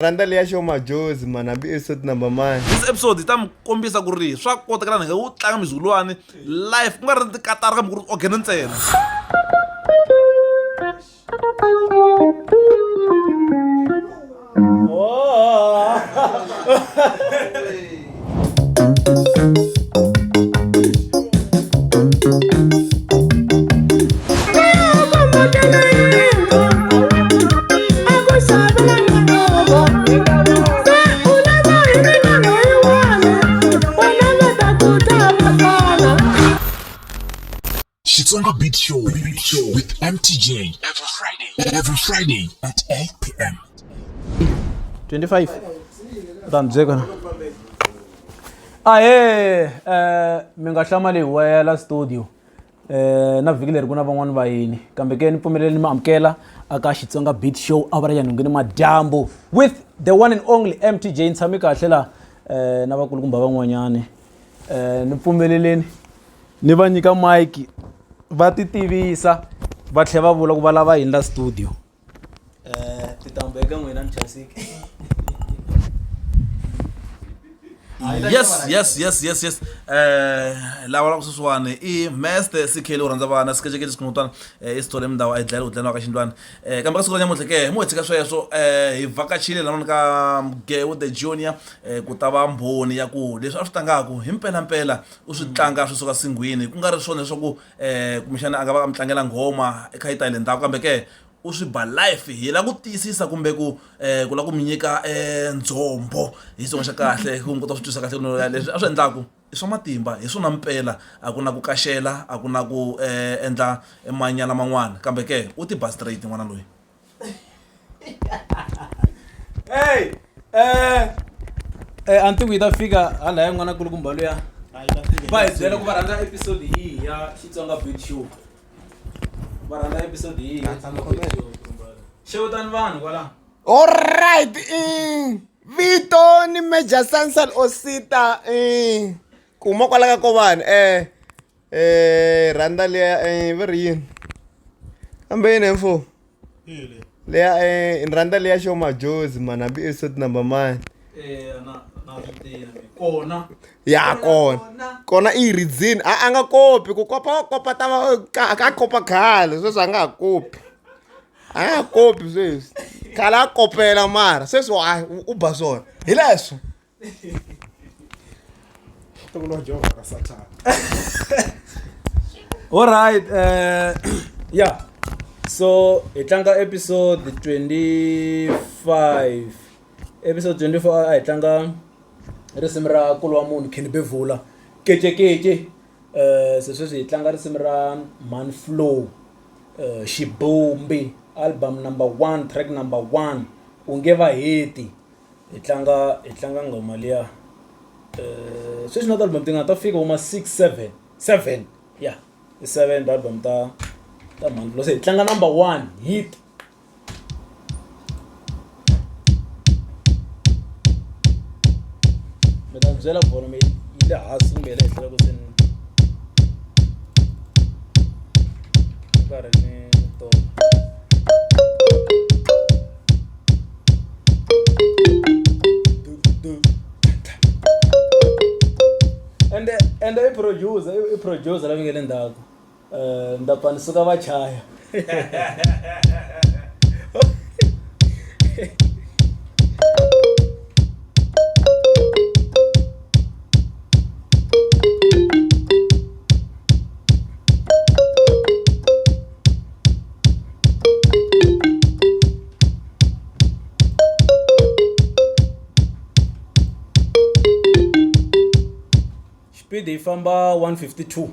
Randa liya show majozi man hambi episode number mine. This episode ta mi kombisa ku ri swa kota kana nga u tlanga mizulwani live ku nga ri tikatara ka mi ku ri ogena ntsena. Xitsonga Beat Show with MTJ every Friday at 8 p.m. 25 ramzekana mi nga hlamali hi la studio na vhiki leri ku na van'wani vayini kambe ke ni pfumelele ni mi amukela aka Xitsonga Beat Show a va ri ya nhungini madyambu with the one and only MTJ ni tshame kahle la na vakulukumba van'wanyani ni pfumeleleni ni va nyika mic va ti tivisa va tlhe va vula ku va lava yini la studio titambo eka n'wina ni chasiki Yes. Lava la sweswiwani I Master CK lo rhandza vana sikejekele sikunutana I story mdawa a dlala udlala ka xindlwana kambe ka siku ra nyamutlha ke mo tshika sweswo hi vakachile lana ka Mgewu the junior ku ta va mbhoni ya ku leswi a swi tlangaku hi mpela u swi tlanga swi suka singwini ku nga ri swona leswaku kumixana a nga va ka mitlangela nghoma eka Thailand ndhawu kambe ke u swi ba life hi la ku tiyisisa kumbe ku la ku mi nyika ndzombo hi swona xa kahle ku kota swi twisa kahle no leswi a swi endlaku I swa matimba hi swona mpela a ku na ku kashela a ku na ku endla emanyana man'wana kambe ke u ti ba straight n'wana loyi anti ku yi ta fika hala ya n'wana kulukumba luya va hi byela ku va rhandza episode yihi ya Xitsonga Beat Show va rhandza episode yihi ya Xitsonga Beat Show xewetani vanhu kwala Alright, Vito ni Major Sansal Osita kuma kwala ka kovani randa liya veri yini kambe yini mfo liya randa liya show majozi man hambi episode number mine ya kona I reason a nga kopi ku kopa ta ka kopa khale sweswi a nga ha kopi a nga ha kopi sweswi khale a kopela mara sweswi u ba swona hi leswo alright yeah so hi tlanga episode 25 episode 24 hi tlanga risimu ra kulwa munhu kheni bevula kece se sweswi hi tlanga risimu ra Man Flow Xibumbi album number 1 track number 1 unge va Heti hi tlanga ngoma liya sweswi na album tinga ta fika uma 7 yeah the 7 album ta Man Flow se hi tlanga number 1 hit meta byela volume ile hansi kumbe le henhla ku seni nkarhi ni to and I producer la ngele ndako ndapani suka va chaya speed hi famba 152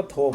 va top.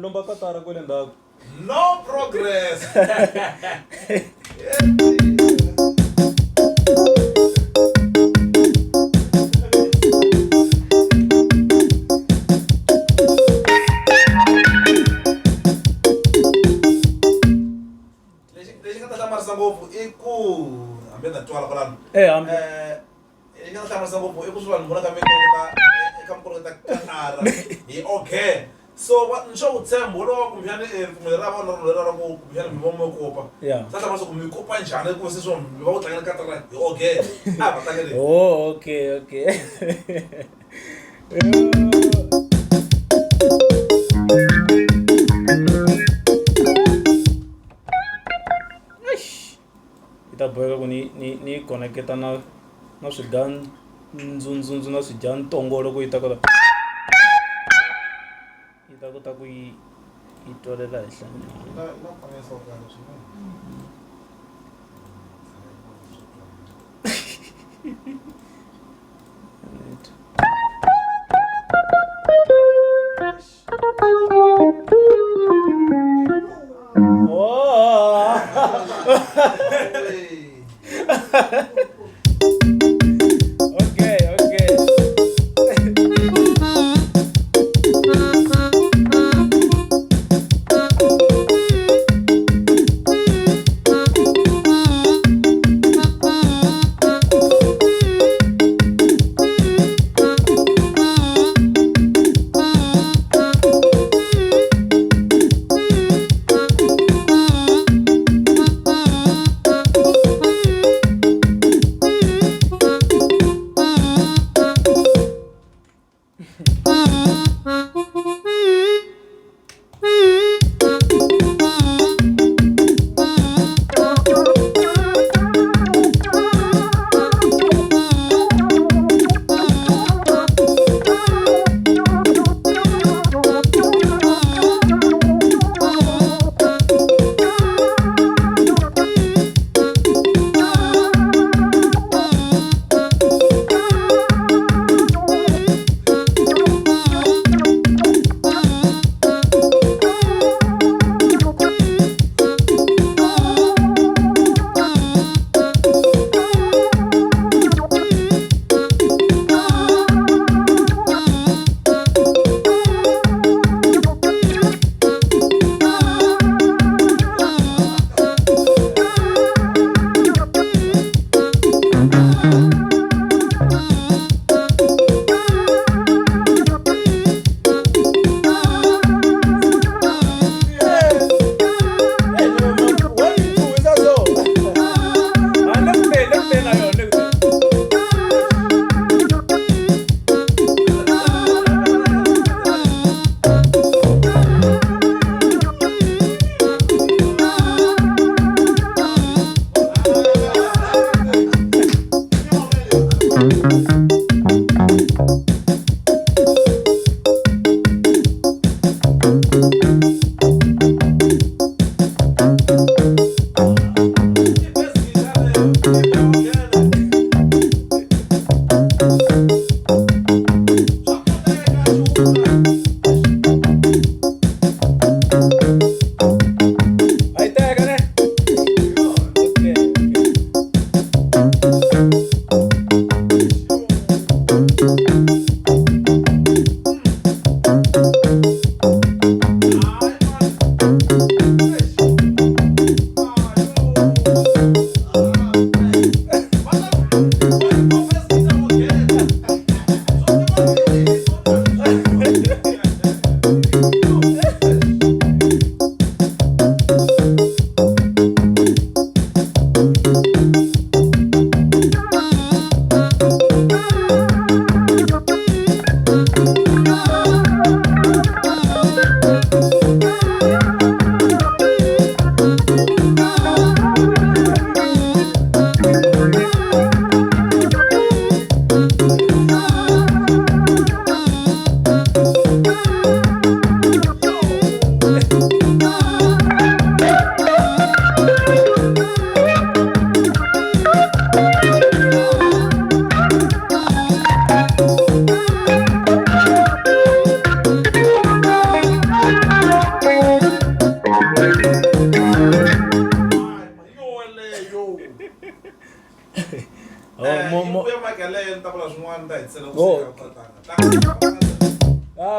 Lomba katara kwele ndzhaku. No progress. Lexi nga ta hlamarisa ngopfu I ku hambi na twala kwalano. Hambi. Lexi nga ta hlamarisa ngopfu I ku swi vanhu vona ka eka mikoloko ta katara hi okay. So nxo utshemba lo kumbyana ripfumelo ra vona ra ku kumbyana mi va mo kopa. Yeah. Sa hlama ku mi kopa njhani ku se swo mi va ku tlangela katara hi okay. Va tlangela. Oh, okay. Ita boyeka ku ni connecta na swigan ndzundzundzu na swidya ntongo loko yi ta kota ku yi twalela henhla.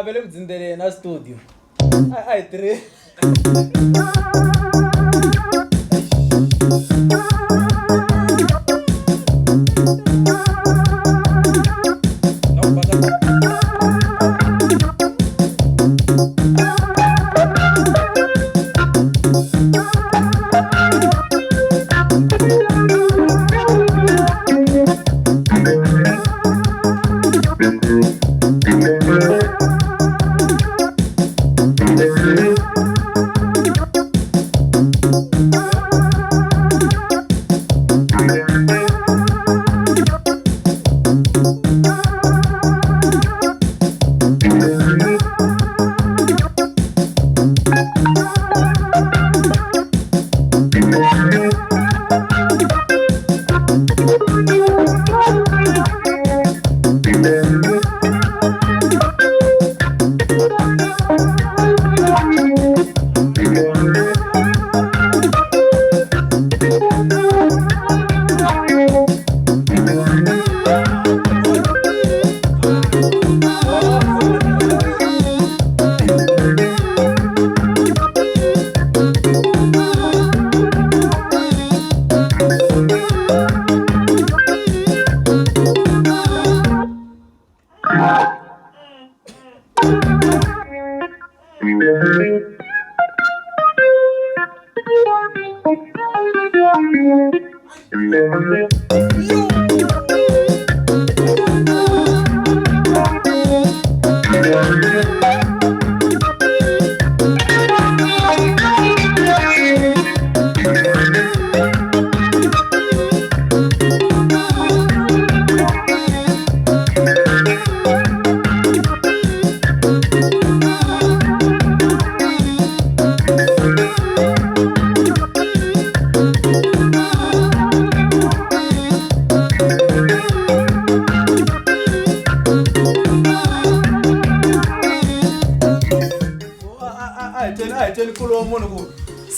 Vele ku dzindeleni na studio. Ai 3.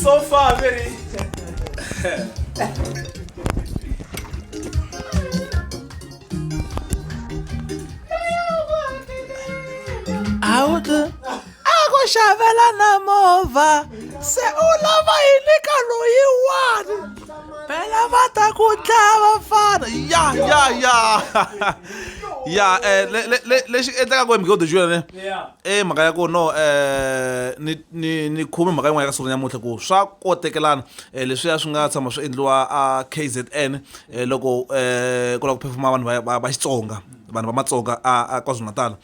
So far, very. Ako xavela na movha se u lava yini ka loyiwani phela va ta ku dlava fana ya lexi endlekaka Mgewu the Jewel ne mhaka ya ku no ni khume mhaka yin'wana ya ka siku namuntlha ku swa kotekelana leswiya swi nga tshama swi endliwa a KZN loko ku lava ku phefuma vanhu va Xitsonga vanhu va Matsonga a KwaZulu-Natal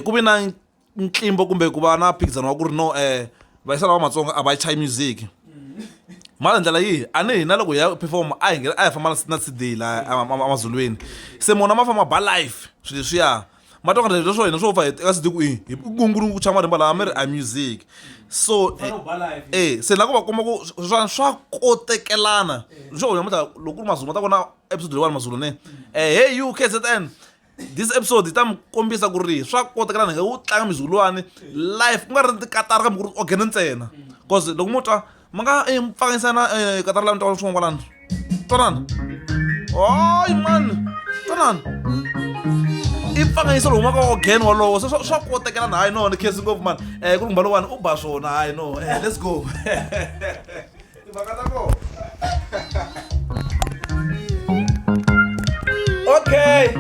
ku vi na ntlimbo kumbe ku va na mphikizano wa ku ri no vayisana va Matsonga a va chayi music mara ndlela yihi a ni hina loko hi ya perform a hi famba na CD la amazulwini se mona ma famba ba live swilo leswiya ma twa leswi swo hina swo fa eka CD ku hi gunguru ku chama rimba la mi ri a music so se la ku va komba ku swa kotekelana swo namuntlha loko ku ri Mazulu ma ta vona episode leyiwani Mazulu ne hey you KZN this episode ta mi kombisa ku ri swa kotekelana nga u tlanga mizuluwani live ku nga ri tikatara kambe ku ri ogene ntsena cause loko mo twa ma nga mpfangisana katara la ntwa swin'wana kwalano twanana oy man twanana i pfangisa loko ma ka ogene walowo swa kotekelana hayi no ni khesi ngopfu man ku ri mbalo wani u ba swona hayi no let's go Okay,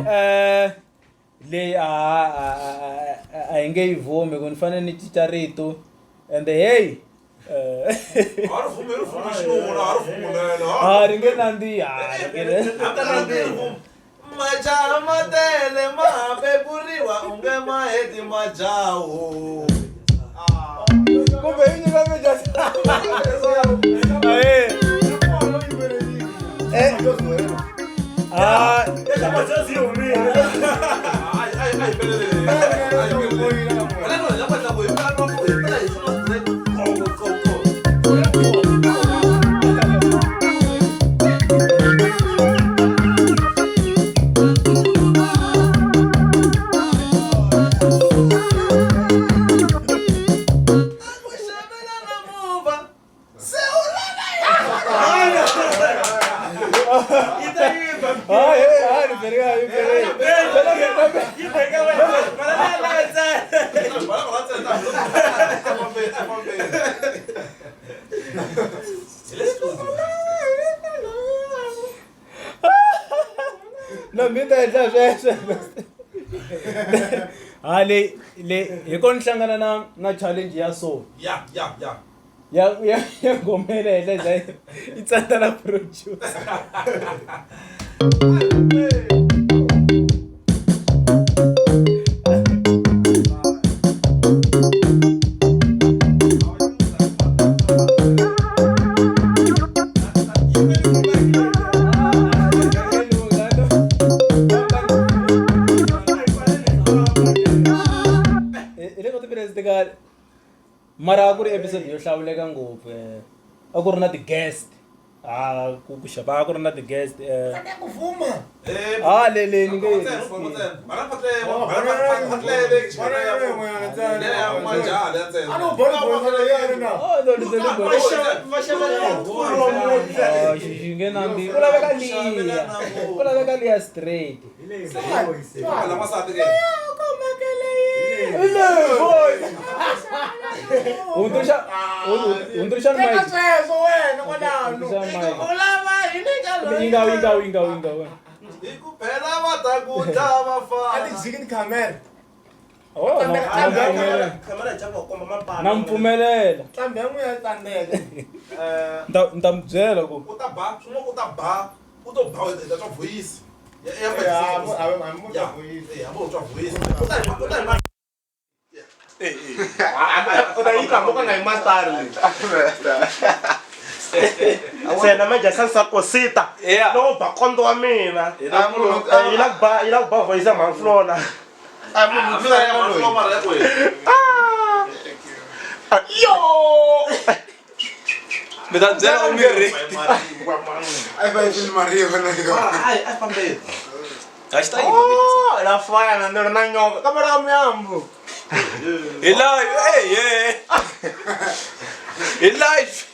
leyi a hi nge yi vumi ku ni fanele ni cinca rito and hey ri nge nandziha majaha ma tele ma beburiwa u nge ma heti majaho kumbe yi nyika No, mi ta endla sweswo. Le hi kona hlangana na challenge ya so. Ya. Ya ngomela endla i tsanda na producer. Mara ku ri episode yo hlawuleka ngopfu a ku ri na ti-guest ku xava a ku ri na ti-guest le ni nge xi nge nambi ku laveka liya straight Undrisha mic. Ingaw. Ikupela matakuta Ati zikini camera. Oh, nampfumelela. Kambe yangu ya tandeka. Ntambyela ku. Utaba, utoba da voice. Utaika mboka na imastari. Sena meja sansa kosita. No ba kondo wa mina. Ila ba voice ma flona. Yo! Medanzela umiri. Ai vai filho Maria na igual. Ai pambe. Gasta aí. Oh, la fire na nyoka. Kamera myambu. Alive, hey. Alive.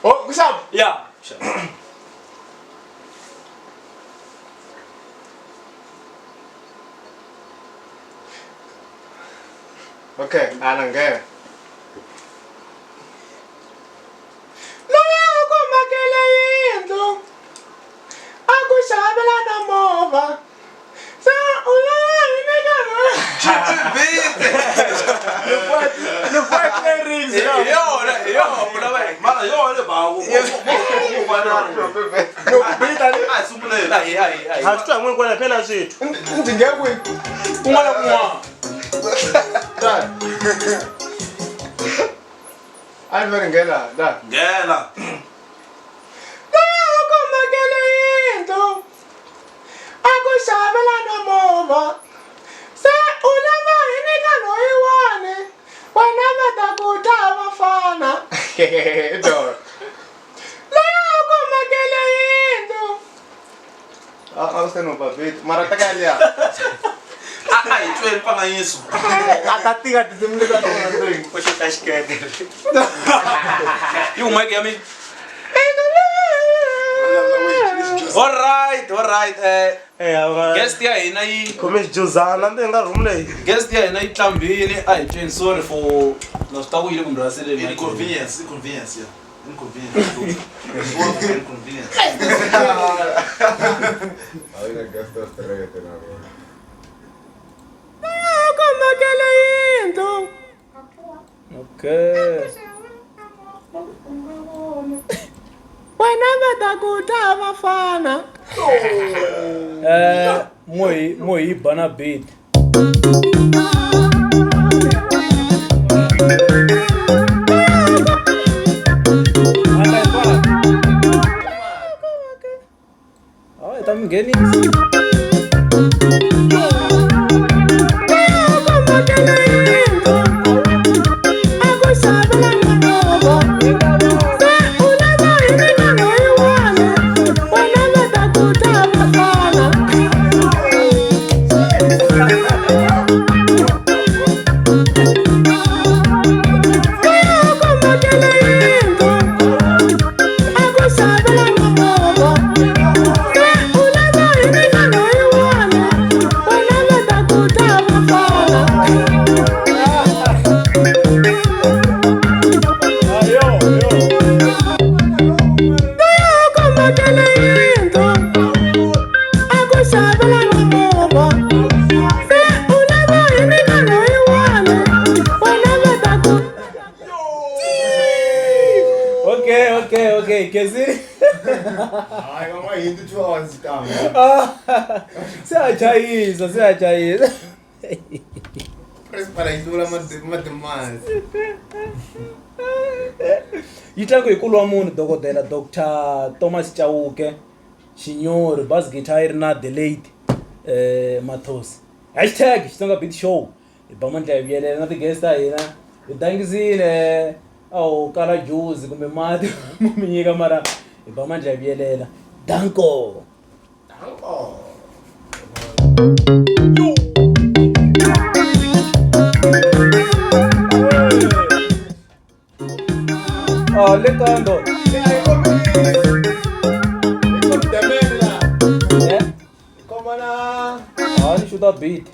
Oh, what's up? Yeah. Okay, anangena. You make me. All right. Guest ya hina yi Juzana ndenga room leyi. guest ya hina yi tlambile a hi twini sorry for na swi ta ku yile kumbe rasile Inconvenience. Okay. Whenever the good have a fana. Moi bana beat. I'm getting Hayi ngamahindu 2 hours kama. Siyajayisa. Press para idula mathemas. Yi tlangiwe hi nkulu wa munhu dokodela Dr. Thomas Chauke Xinyori bass guitar yi ri na the late Mathosi. #Xitsonga Beat Show hi ba mandla ya vuyelela na ti-guest ta hina hi dangisile a wu kala juice kumbe mati mu mi nyika mara hi ba mandla ya vuyelela danko. Le kando. Ni shoot a beat.